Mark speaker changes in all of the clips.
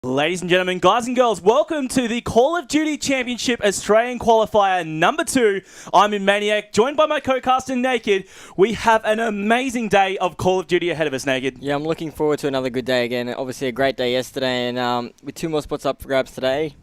Speaker 1: Ladies and gentlemen, guys and girls, welcome to the Call of Duty Championship Australian Qualifier number 2. I'm in Maniac, joined by my co-caster Naked. We have an amazing day of Call of Duty ahead of us, Naked.
Speaker 2: Yeah, I'm looking forward to another good day again. Obviously a great day yesterday, and with 2 more spots up for grabs today,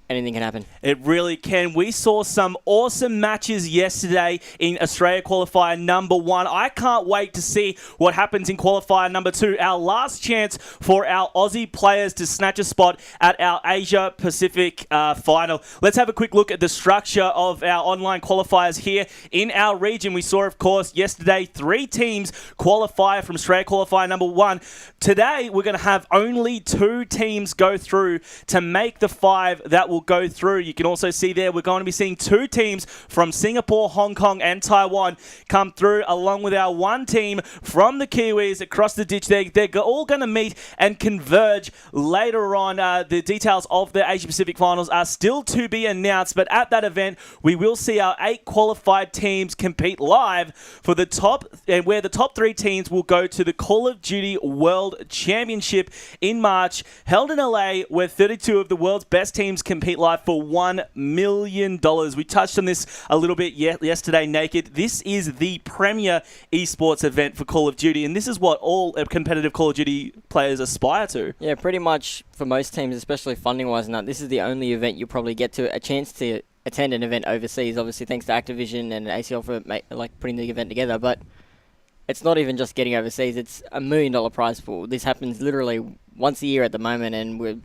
Speaker 2: anything can happen.
Speaker 1: It really can. We saw some awesome matches yesterday in Australia Qualifier number 1. I can't wait to see what happens in Qualifier number 2. Our last chance for our Aussie players to snatch a spot at our Asia Pacific final. Let's have a quick look at the structure of our online qualifiers here in our region. We saw, of course, yesterday 3 teams qualify from Australia Qualifier number 1. Today, we're going to have only 2 teams go through to make the 5 that will go through. You can also see there we're going to be seeing 2 teams from Singapore, Hong Kong and Taiwan come through, along with our 1 team from the Kiwis across the ditch. They're all going to meet and converge later on. The details of the Asia Pacific finals are still to be announced, but at that event we will see our 8 qualified teams compete live for the top, and where the top 3 teams will go to the Call of Duty World Championship in March, held in LA, where 32 of the world's best teams compete live for $1 million. We touched on this a little bit yesterday, Naked. This is the premier esports event for Call of Duty, and this is what all competitive Call of Duty players aspire to.
Speaker 2: Yeah, pretty much for most teams, especially funding-wise and that, this is the only event you'll probably get to a chance to attend an event overseas, obviously thanks to Activision and ACL for putting the event together, but it's not even just getting overseas, it's $1 million prize pool. This happens literally once a year at the moment, and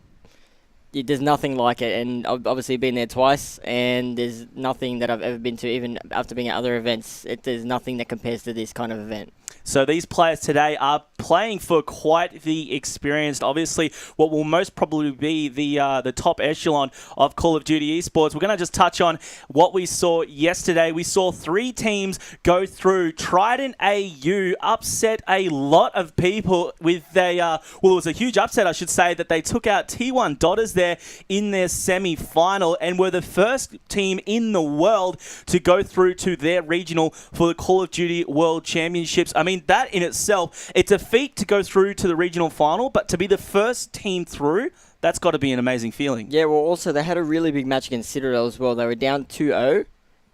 Speaker 2: there's nothing like it, and I've obviously been there twice, and there's nothing that I've ever been to, even after being at other events. There's nothing that compares to this kind of event. So
Speaker 1: these players today are playing for quite the experienced, obviously what will most probably be the top echelon of Call of Duty esports. We're going to just touch on what we saw yesterday. We saw 3 teams go through. Trident AU upset a lot of people with it was a huge upset, I should say, that they took out T1 Dotters there in their semi-final and were the first team in the world to go through to their regional for the Call of Duty World Championships. I mean, that in itself, it's a feat to go through to the regional final, but to be the first team through, that's got to be an amazing feeling.
Speaker 2: Yeah, well, also, they had a really big match against Citadel as well. They were down 2-0,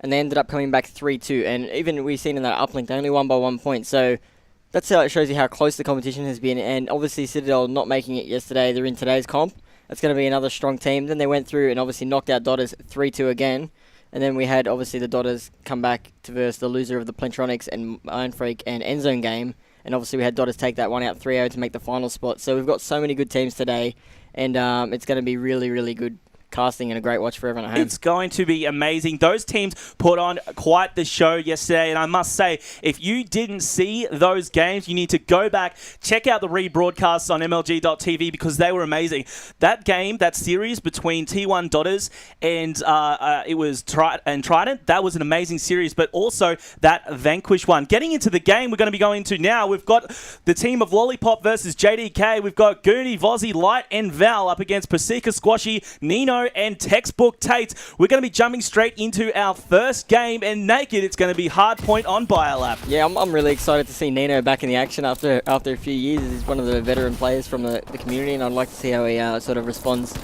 Speaker 2: and they ended up coming back 3-2. And even we've seen in that uplink, they only won by 1 point. So that's how it shows you how close the competition has been. And obviously, Citadel not making it yesterday. They're in today's comp. That's going to be another strong team. Then they went through and obviously knocked out Dotters 3-2 again. And then we had, obviously, the Dotters come back to verse the loser of the Plantronics and Iron Freak and Endzone game. And obviously we had Dotters take that one out 3-0 to make the final spot. So we've got so many good teams today. And it's going to be really, really good casting and a great watch for everyone at home. It's
Speaker 1: going to be amazing. Those teams put on quite the show yesterday, and I must say, if you didn't see those games, you need to go back, check out the rebroadcasts on MLG.tv because they were amazing. That game, that series between T1 Dotters and it was Trident, that was an amazing series, but also that Vanquish one. Getting into the game we're going to be going into now, we've got the team of Lollipop versus JDK. We've got Goonie, Vozzy, Light, and Val up against Pasika, Squashy, Nino, and Textbook Tate. We're going to be jumping straight into our first game, and Naked, it's going to be hard point on Biolab.
Speaker 2: Yeah, I'm really excited to see Nino back in the action after a few years. He's one of the veteran players from the community, and I'd like to see how he sort of responds,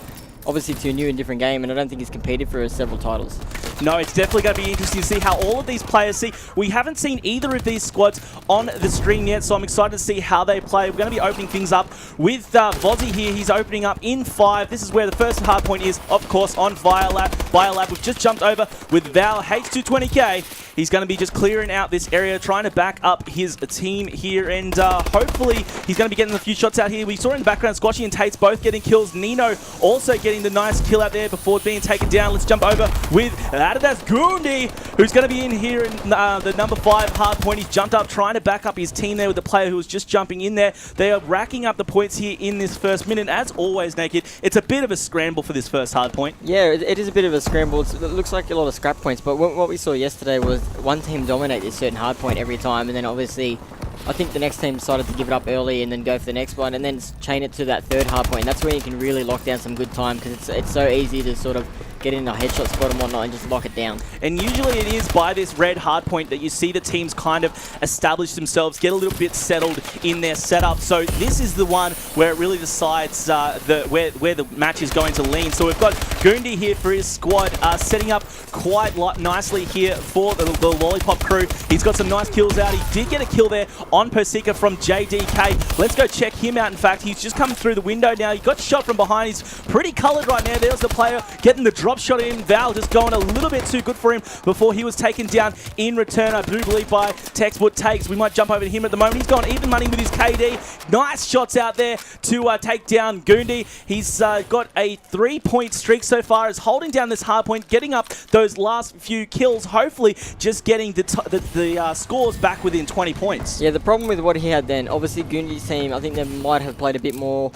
Speaker 2: obviously, to a new and different game, and I don't think he's competed for several titles.
Speaker 1: No, it's definitely going to be interesting to see how all of these players see. We haven't seen either of these squads on the stream yet, so I'm excited to see how they play. We're going to be opening things up with Vozzy here. He's opening up in 5. This is where the first hard point is, of course, on Biolab. We've just jumped over with Val, H220K. He's going to be just clearing out this area, trying to back up his team here, and hopefully he's going to be getting a few shots out here. We saw in the background Squashy and Tate's both getting kills. Nino also getting the nice kill out there before being taken down. Let's jump over with Adidas Goonie, who's going to be in here in the number 5 hard point. He's jumped up, trying to back up his team there with the player who was just jumping in there. They are racking up the points here in this first minute. As always, Naked, it's a bit of a scramble for this first hard point.
Speaker 2: Yeah, it is a bit of a scramble. It looks like a lot of scrap points, but what we saw yesterday was one team dominate this certain hard point every time, and then obviously I think the next team decided to give it up early and then go for the next one and then chain it to that third hard point. And that's where you can really lock down some good time, because it's so easy to sort of get in a headshot spot and whatnot and just lock it down.
Speaker 1: And usually it is by this red hard point that you see the teams kind of establish themselves, get a little bit settled in their setup. So this is the one where it really decides where the match is going to lean. So we've got Gundi here for his squad, setting up quite nicely here for the Lollipop crew. He's got some nice kills out. He did get a kill there on Persika from JDK. Let's go check him out. In fact, he's just coming through the window now. He got shot from behind. He's pretty coloured right now. There's the player getting the drop shot in. Val just going a little bit too good for him before he was taken down in return, I do believe, by Textbook Takes. We might jump over to him at the moment. He's gone even money with his KD. Nice shots out there to take down Gundi. He's got a 3-point streak so far, is holding down this hard point, getting up those last few kills, hopefully just getting the scores back within 20 points.
Speaker 2: Yeah, the problem with what he had then, obviously Gundi's team, I think they might have played a bit more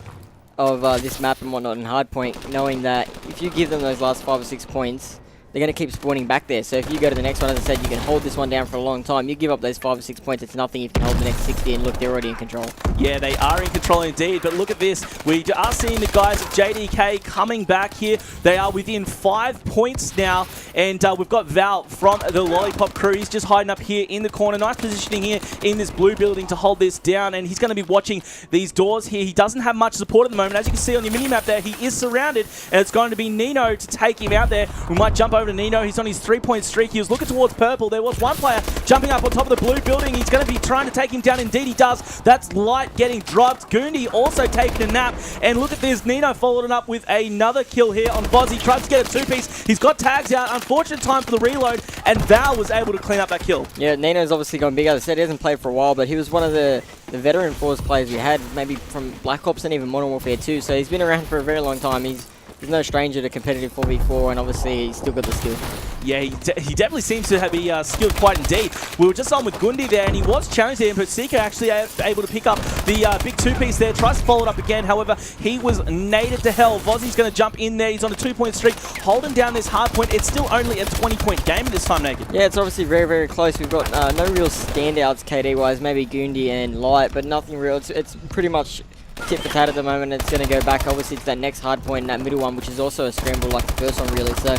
Speaker 2: of this map and whatnot in hardpoint, knowing that if you give them those last 5 or 6 points, they're going to keep spawning back there. So if you go to the next one, as I said, you can hold this one down for a long time. You give up those 5 or 6 points, it's nothing if you can hold the next 60, and look, they're already in control.
Speaker 1: Yeah, they are in control indeed, but look at this. We are seeing the guys of JDK coming back here. They are within 5 points now, and we've got Val from the Lollipop crew. He's just hiding up here in the corner. Nice positioning here in this blue building to hold this down, and he's going to be watching these doors here. He doesn't have much support at the moment. As you can see on your mini-map there, he is surrounded, and it's going to be Nino to take him out there. We might jump over to Nino. He's on his 3-point streak. He was looking towards purple. There was one player jumping up on top of the blue building. He's going to be trying to take him down. Indeed, he does. That's Light getting dropped. Gundi also taking a nap. And look at this. Nino followed it up with another kill here on Voz. He tries to get a 2-piece. He's got tags out. Unfortunate time for the reload. And Val was able to clean up that kill.
Speaker 2: Yeah, Nino's obviously gone big. As I said, he hasn't played for a while, but he was one of the veteran Force players we had, maybe from Black Ops and even Modern Warfare 2. So he's been around for a very long time. He's no stranger to competitive 4v4, and obviously he's still got the skill.
Speaker 1: Yeah, he definitely seems to be skilled quite indeed. We were just on with Gundi there, and he was challenged there, and Persika actually able to pick up the big 2-piece there. Tries to follow it up again, however, he was naded to hell. Vozzy's going to jump in there. He's on a 2-point streak, holding down this hard point. It's still only a 20-point game at this time, Naked.
Speaker 2: Yeah, it's obviously very, very close. We've got no real standouts KD-wise, maybe Gundi and Light, but nothing real. It's pretty much tit for tat at the moment. It's going to go back obviously to that next hard point and that middle one, which is also a scramble like the first one really. So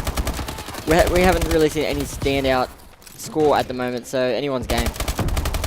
Speaker 2: we haven't really seen any standout score at the moment, so anyone's game.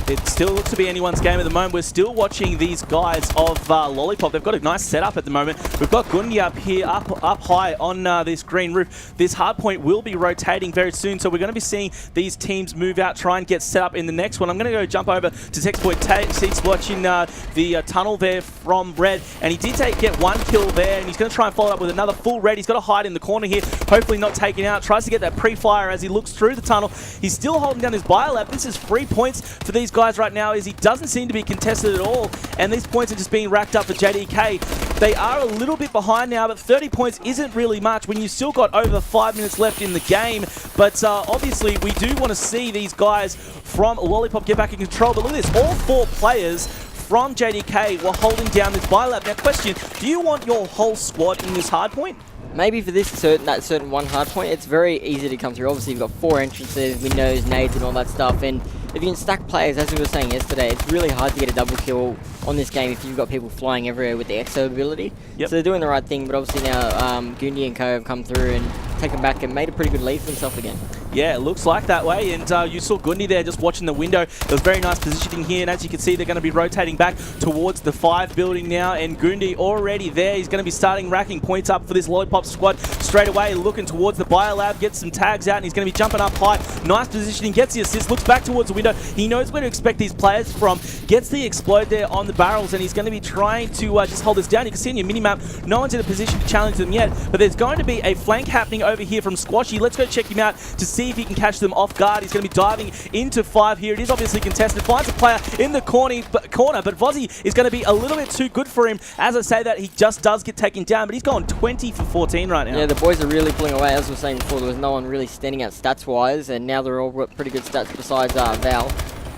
Speaker 1: It still looks to be anyone's game at the moment. We're still watching these guys of Lollipop. They've got a nice setup at the moment. We've got Gundi up here, up high on this green roof. This hard point will be rotating very soon, so we're going to be seeing these teams move out, try and get set up in the next one. I'm going to go jump over to Textbook Takes. He's watching the tunnel there from Red, and he did get one kill there, and he's going to try and follow up with another full Red. He's got to hide in the corner here, hopefully not taken out. Tries to get that pre-fire as he looks through the tunnel. He's still holding down his biolab. This is 3 points for these guys right now, is he doesn't seem to be contested at all, and these points are just being racked up for JDK. They are a little bit behind now, but 30 points isn't really much when you've still got over 5 minutes left in the game. But obviously we do want to see these guys from Lollipop get back in control. But look at this, all 4 players from JDK were holding down this biolab. Now question, do you want your whole squad in this hard point?
Speaker 2: Maybe for this certain one hard point, it's very easy to come through. Obviously, you've got 4 entrances, windows, nades, and all that stuff. And if you can stack players, as we were saying yesterday, it's really hard to get a double kill on this game if you've got people flying everywhere with the exo ability.
Speaker 1: Yep.
Speaker 2: So they're doing the right thing, but obviously now Gundi and Co have come through and taken back and made a pretty good lead for himself again.
Speaker 1: Yeah, it looks like that way, and you saw Gundi there just watching the window. There was very nice positioning here, and as you can see, they're going to be rotating back towards the 5 building now, and Gundi already there. He's going to be starting racking points up for this Lollipop squad straight away, looking towards the biolab, gets some tags out, and he's going to be jumping up high. Nice positioning, gets the assist, looks back towards the window. He knows where to expect these players from, gets the explode there on the barrels, and he's going to be trying to just hold this down. You can see in your minimap, no one's in a position to challenge them yet, but there's going to be a flank happening over here from Squashy. Let's go check him out to see if he can catch them off guard. He's going to be diving into 5 here. It is obviously contested. Finds a player in the corner, but Vozzy is going to be a little bit too good for him. As I say that, he just does get taken down, but he's gone 20 for 14 right now.
Speaker 2: Yeah, the boys are really pulling away. As we were saying before, there was no one really standing out stats-wise, and now they're all got pretty good stats besides Val.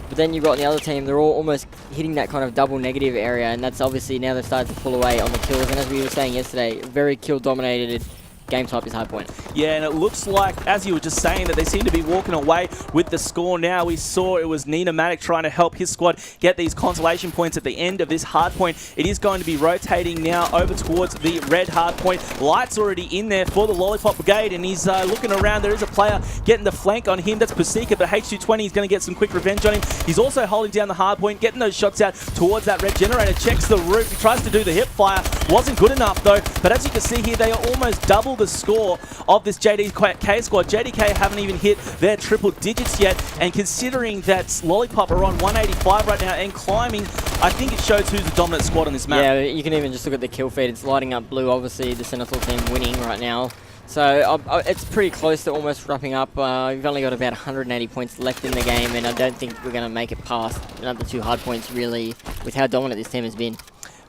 Speaker 2: But then you've got on the other team, they're all almost hitting that kind of double negative area, and that's obviously now they've started to pull away on the kills. And as we were saying yesterday, very kill-dominated game type is hardpoint.
Speaker 1: Yeah, and it looks like, as you were just saying, that they seem to be walking away with the score now. We saw it was Nina Matic trying to help his squad get these consolation points at the end of this hardpoint. It is going to be rotating now over towards the red hardpoint. Light's already in there for the Lollipop Brigade, and he's looking around. There is a player getting the flank on him. That's Pasika, but H220 is going to get some quick revenge on him. He's also holding down the hardpoint, getting those shots out towards that red generator. Checks the roof. He tries to do the hip fire. Wasn't good enough, though. But as you can see here, they are almost double the score of this JDK squad. JDK haven't even hit their triple digits yet, and considering that Lollipop are on 185 right now and climbing, I think it shows who's the dominant squad on this map.
Speaker 2: Yeah, you can even just look at the kill feed. It's lighting up blue. Obviously, the Senegal team winning right now. So it's pretty close to almost wrapping up. We've only got about 180 points left in the game, and I don't think we're going to make it past another 2 hard points, really, with how dominant this team has been.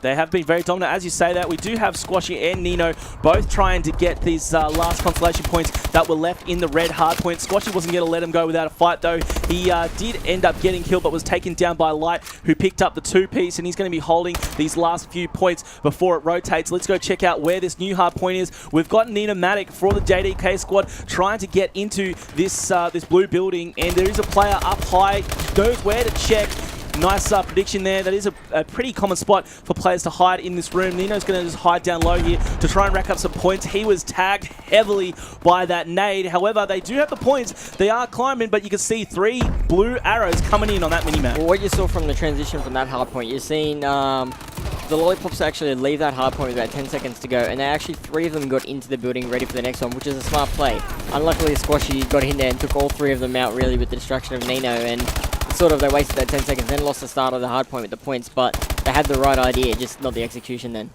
Speaker 1: They have been very dominant. As you say that, we do have Squashy and Nino both trying to get these last consolation points that were left in the red hardpoint. Squashy wasn't going to let him go without a fight, though. He did end up getting killed, but was taken down by Light, who picked up the 2-piece, and he's going to be holding these last few points before it rotates. Let's go check out where this new hardpoint is. We've got Nina Matic for the JDK squad trying to get into this this blue building, and there is a player up high, knows where to check. Nice prediction there. That is a pretty common spot for players to hide in this room. Nino's going to just hide down low here to try and rack up some points. He was tagged heavily by that nade. However, they do have the points. They are climbing, but you can see 3 blue arrows coming in on that minimap.
Speaker 2: Well, what you saw from the transition from that hard point, you're seeing the Lollipops actually leave that hard point with about 10 seconds to go, and they actually 3 of them got into the building ready for the next one, which is a smart play. Unluckily, Squashy got in there and took all 3 of them out, really, with the distraction of Nino, and sort of they wasted that 10 seconds, then lost the start of the hard point with the points, but they had the right idea, just not the execution then.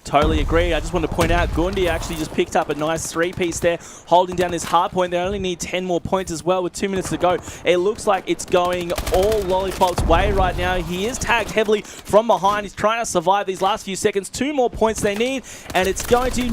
Speaker 1: Totally agree. I just want to point out, Gundi actually just picked up a nice 3-piece there, holding down this hard point. They only need 10 more points as well with 2 minutes to go. It looks like it's going all Lollipop's way right now. He is tagged heavily from behind. He's trying to survive these last few seconds. 2 more points they need, and it's going to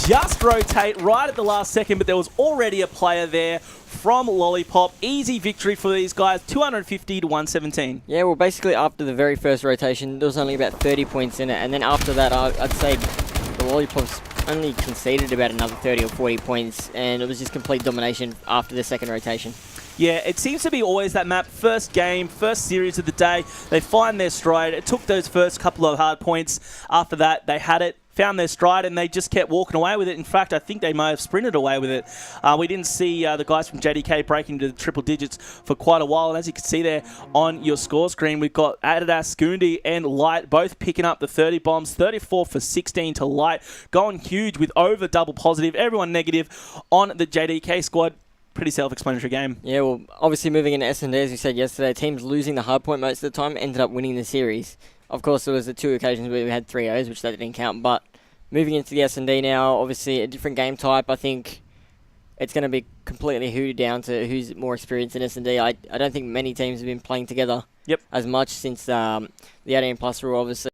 Speaker 1: just rotate right at the last second, but there was already a player there from Lollipop. Easy victory for these guys, 250 to 117.
Speaker 2: Yeah, well, basically after the very first rotation, there was only about 30 points in it, and then after that, I'd say the Lollipops only conceded about another 30 or 40 points, and it was just complete domination after the second rotation.
Speaker 1: Yeah, it seems to be always that map. First game, first series of the day, they find their stride. It took those first couple of hard points. After that, they had it, found their stride, and they just kept walking away with it. In fact, I think they may have sprinted away with it. We didn't see the guys from JDK breaking into the triple digits for quite a while, and as you can see there on your score screen, we've got Adidas, Gundi, and Light both picking up the 30 bombs, 34 for 16 to Light, going huge with over double positive, everyone negative on the JDK squad. Pretty self-explanatory game.
Speaker 2: Yeah, well, obviously moving into S&D, as you said yesterday, teams losing the hardpoint most of the time ended up winning the series. Of course, there was the 2 occasions where we had 3-0s, which that didn't count, but moving into the S&D now, obviously a different game type. I think it's going to be completely hooted down to who's more experienced in S&D. I don't think many teams have been playing together as much since the 18+ rule, obviously.